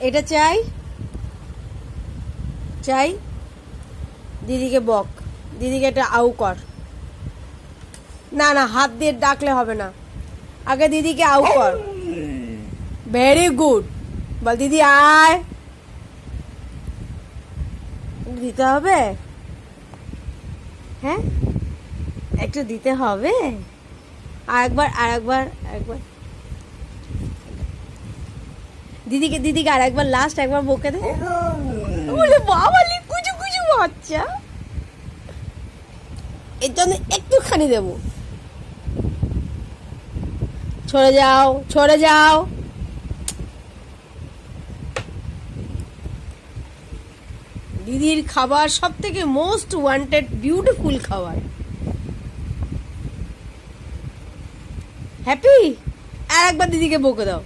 এটা চাই চাই, দিদিকে বক, দিদিকে এটা আউ কর। না না, হাত দিয়ে ডাকলে হবে না, আগে দিদিকে আউ কর। ভেরি গুড, বল দিদি আয়। দিতে হবে, হ্যাঁ একটু দিতে হবে। আরেকবার আরেকবার আরেকবার দিদিকে আর একবার, লাস্ট একবার বকে দে। বলে বাবা লি কুচু কুচু বাচ্চা, এর জন্য একটুখানি দেবো। সরে যাও সরে যাও। দিদির খাবার সব থেকে মোস্ট ওয়ান্টেড বিউটিফুল খাবার। হ্যাপি, আর একবার দিদিকে বকে দাও।